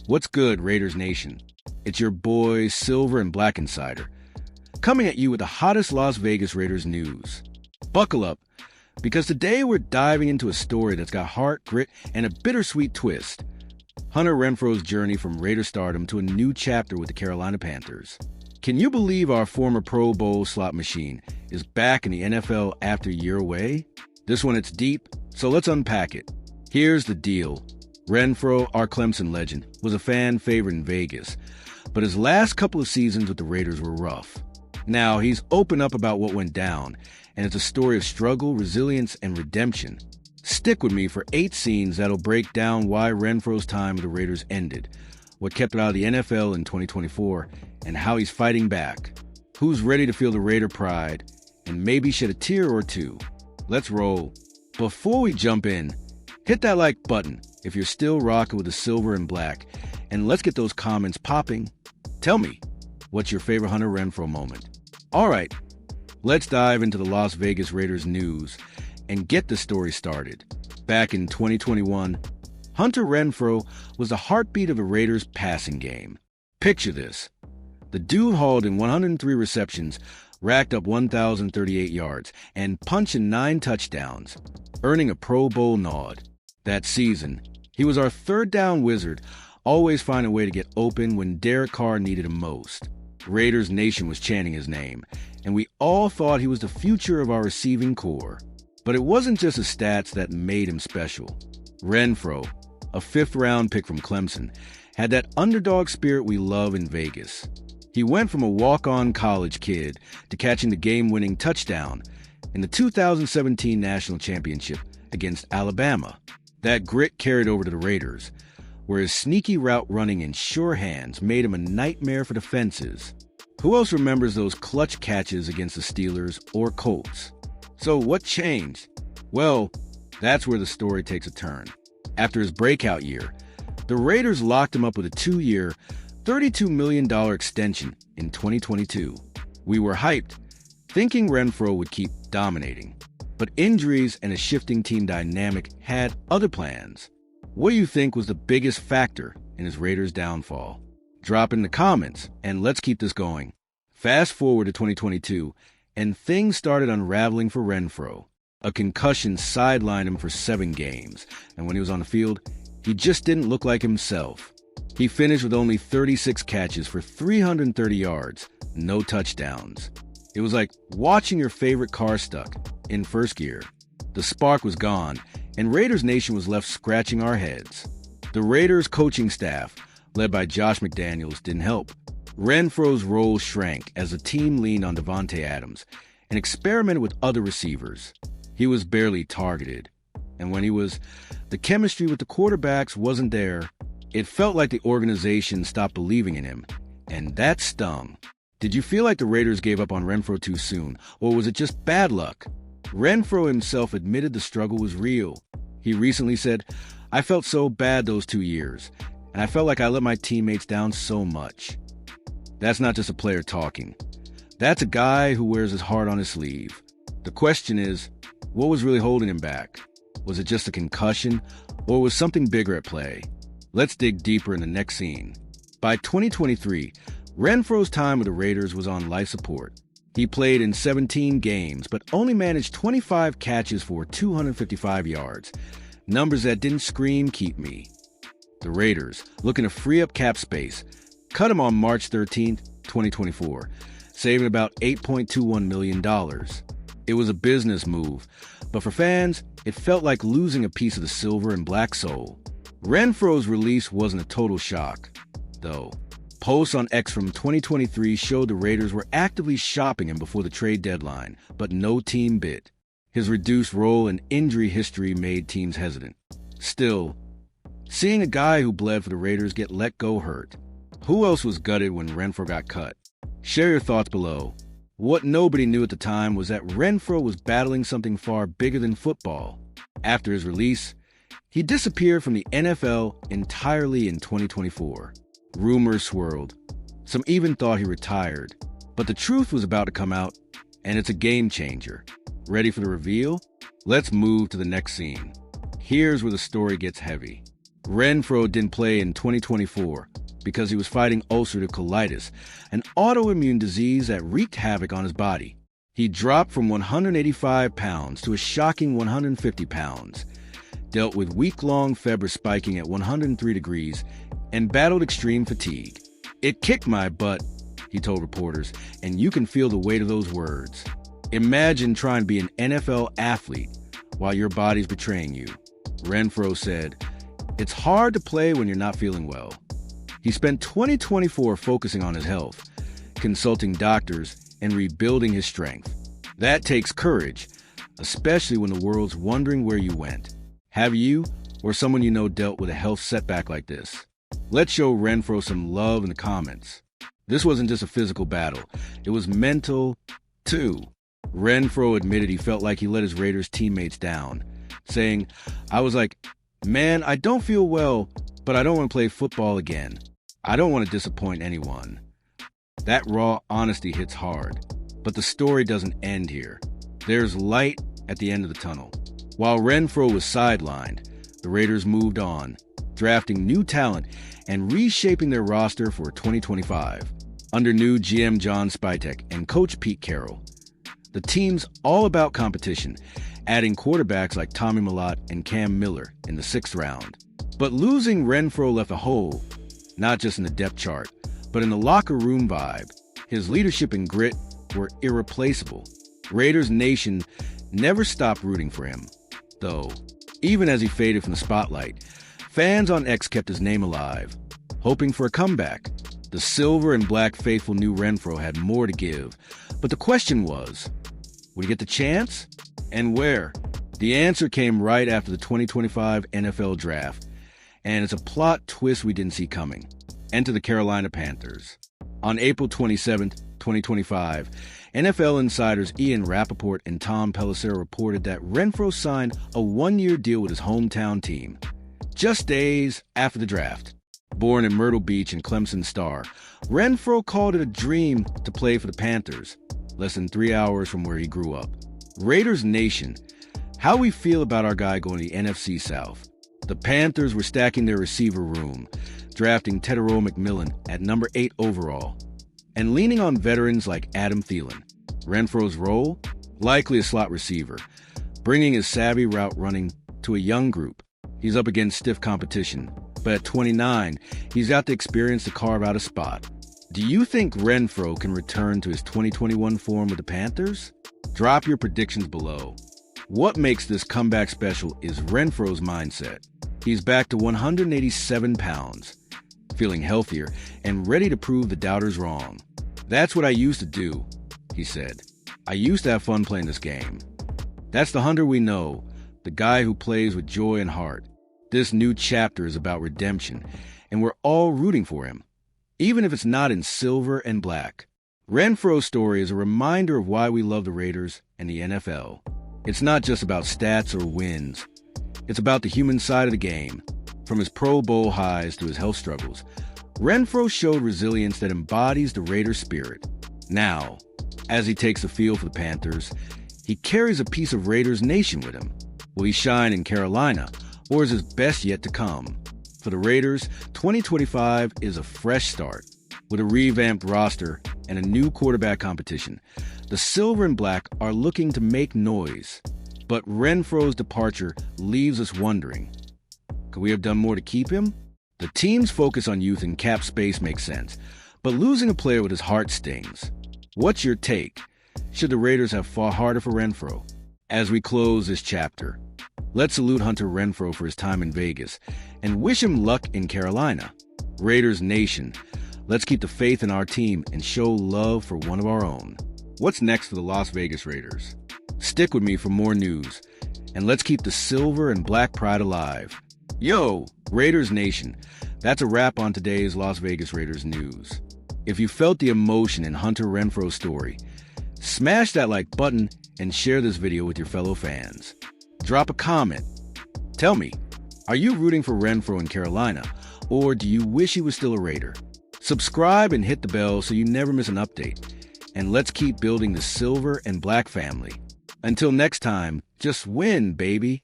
What's good, Raiders Nation? It's your boy, Silver and Black Insider, coming at you with the hottest Las Vegas Raiders news. Buckle up, because today we're diving into a story that's got heart, grit, and a bittersweet twist. Hunter Renfrow's journey from Raider stardom to a new chapter with the Carolina Panthers. Can you believe our former Pro Bowl slot machine is back in the NFL after a year away? This one, it's deep, so let's unpack it. Here's the deal. Renfrow, our Clemson legend, was a fan favorite in Vegas, but his last couple of seasons with the Raiders were rough. Now, he's open up about what went down, and it's a story of struggle, resilience, and redemption. Stick with me for 8 scenes that'll break down why Renfrow's time with the Raiders ended, what kept it out of the NFL in 2024, and how he's fighting back. Who's ready to feel the Raider pride, and maybe shed a tear or two? Let's roll. Before we jump in, hit that like button if you're still rocking with the silver and black, and let's get those comments popping. Tell me, what's your favorite Hunter Renfrow moment? All right, let's dive into the Las Vegas Raiders news and get the story started. Back in 2021, Hunter Renfrow was the heartbeat of the Raiders' passing game. Picture this. The dude hauled in 103 receptions, racked up 1,038 yards, and punched in 9 touchdowns, earning a Pro Bowl nod. That season, he was our third down wizard, always finding a way to get open when Derek Carr needed him most. Raiders Nation was chanting his name, and we all thought he was the future of our receiving core. But it wasn't just his stats that made him special. Renfrow, a 5th-round pick from Clemson, had that underdog spirit we love in Vegas. He went from a walk-on college kid to catching the game-winning touchdown in the 2017 National Championship against Alabama. That grit carried over to the Raiders, where his sneaky route running and sure hands made him a nightmare for defenses. Who else remembers those clutch catches against the Steelers or Colts? So what changed? Well, that's where the story takes a turn. After his breakout year, the Raiders locked him up with a 2-year, $32 million extension in 2022. We were hyped, thinking Renfrow would keep dominating. But injuries and a shifting team dynamic had other plans. What do you think was the biggest factor in his Raiders' downfall? Drop in the comments, and let's keep this going. Fast forward to 2022, and things started unraveling for Renfrow. A concussion sidelined him for 7 games, and when he was on the field, he just didn't look like himself. He finished with only 36 catches for 330 yards, no touchdowns. It was like watching your favorite car stuck in first gear. The spark was gone, and Raiders Nation was left scratching our heads. The Raiders coaching staff, led by Josh McDaniels, didn't help. Renfrow's role shrank as the team leaned on Davante Adams and experimented with other receivers. He was barely targeted, and when he was, the chemistry with the quarterbacks wasn't there. It felt like the organization stopped believing in him, and that stung. Did you feel like the Raiders gave up on Renfrow too soon, or was it just bad luck? Renfrow himself admitted the struggle was real. He recently said, "I felt so bad those 2 years, and I felt like I let my teammates down so much." That's not just a player talking. That's a guy who wears his heart on his sleeve. The question is, what was really holding him back? Was it just a concussion, or was something bigger at play? Let's dig deeper in the next scene. By 2023, Renfrow's time with the Raiders was on life support. He played in 17 games, but only managed 25 catches for 255 yards, numbers that didn't scream "keep me." The Raiders, looking to free up cap space, cut him on March 13, 2024, saving about $8.21 million. It was a business move, but for fans, it felt like losing a piece of the silver and black soul. Renfrow's release wasn't a total shock, though. Posts on X from 2023 showed the Raiders were actively shopping him before the trade deadline, but no team bid. His reduced role and injury history made teams hesitant. Still, seeing a guy who bled for the Raiders get let go hurt. Who else was gutted when Renfrow got cut? Share your thoughts below. What nobody knew at the time was that Renfrow was battling something far bigger than football. After his release, he disappeared from the NFL entirely in 2024. Rumors swirled. Some even thought he retired. But the truth was about to come out, and it's a game changer. Ready for the reveal? Let's move to the next scene. Here's where the story gets heavy. Renfrow didn't play in 2024 because he was fighting ulcerative colitis, an autoimmune disease that wreaked havoc on his body. He dropped from 185 pounds to a shocking 150 pounds, dealt with week-long fever spiking at 103 degrees, and battled extreme fatigue. "It kicked my butt," he told reporters, and you can feel the weight of those words. Imagine trying to be an NFL athlete while your body's betraying you. Renfrow said, "It's hard to play when you're not feeling well." He spent 2024 focusing on his health, consulting doctors, and rebuilding his strength. That takes courage, especially when the world's wondering where you went. Have you or someone you know dealt with a health setback like this? Let's show Renfrow some love in the comments. This wasn't just a physical battle. It was mental, too. Renfrow admitted he felt like he let his Raiders teammates down, saying, "I was like, man, I don't feel well, but I don't want to play football again. I don't want to disappoint anyone." That raw honesty hits hard. But the story doesn't end here. There's light at the end of the tunnel. While Renfrow was sidelined, the Raiders moved on, drafting new talent and reshaping their roster for 2025. Under new GM John Spytek and coach Pete Carroll, the team's all about competition, adding quarterbacks like Tommy Millott and Cam Miller in the 6th round. But losing Renfrow left a hole, not just in the depth chart, but in the locker room vibe. His leadership and grit were irreplaceable. Raiders Nation never stopped rooting for him, though. Even as he faded from the spotlight, fans on X kept his name alive, hoping for a comeback. The silver and black faithful knew Renfrow had more to give, but the question was, would he get the chance? And where? The answer came right after the 2025 NFL Draft, and it's a plot twist we didn't see coming. Enter the Carolina Panthers. On April 27, 2025, NFL insiders Ian Rappaport and Tom Pelissero reported that Renfrow signed a 1-year deal with his hometown team, just days after the draft. Born in Myrtle Beach and Clemson star, Renfrow called it a dream to play for the Panthers, less than 3 hours from where he grew up. Raiders Nation, how we feel about our guy going to the NFC South. The Panthers were stacking their receiver room, drafting Tedero McMillan at number 8 overall, and leaning on veterans like Adam Thielen. Renfrow's role? Likely a slot receiver, bringing his savvy route running to a young group. He's up against stiff competition, but at 29, he's got the experience to carve out a spot. Do you think Renfrow can return to his 2021 form with the Panthers? Drop your predictions below. What makes this comeback special is Renfrow's mindset. He's back to 187 pounds, feeling healthier and ready to prove the doubters wrong. "That's what I used to do," he said. "I used to have fun playing this game." That's the Hunter we know, the guy who plays with joy and heart. This new chapter is about redemption, and we're all rooting for him, even if it's not in silver and black. Renfrow's story is a reminder of why we love the Raiders and the NFL. It's not just about stats or wins. It's about the human side of the game. From his Pro Bowl highs to his health struggles, Renfrow showed resilience that embodies the Raiders' spirit. Now, as he takes the field for the Panthers, he carries a piece of Raiders Nation with him. Will he shine in Carolina, or is his best yet to come? For the Raiders, 2025 is a fresh start. With a revamped roster and a new quarterback competition, the Silver and Black are looking to make noise. But Renfrow's departure leaves us wondering, could we have done more to keep him? The team's focus on youth and cap space makes sense, but losing a player with his heart stings. What's your take? Should the Raiders have fought harder for Renfrow? As we close this chapter, let's salute Hunter Renfrow for his time in Vegas and wish him luck in Carolina. Raiders Nation, let's keep the faith in our team and show love for one of our own. What's next for the Las Vegas Raiders? Stick with me for more news, and let's keep the silver and black pride alive. Yo, Raiders Nation, that's a wrap on today's Las Vegas Raiders news. If you felt the emotion in Hunter Renfrow's story, smash that like button and share this video with your fellow fans. Drop a comment. Tell me, are you rooting for Renfrow in Carolina, or do you wish he was still a Raider? Subscribe and hit the bell so you never miss an update. And let's keep building the silver and black family. Until next time, just win, baby.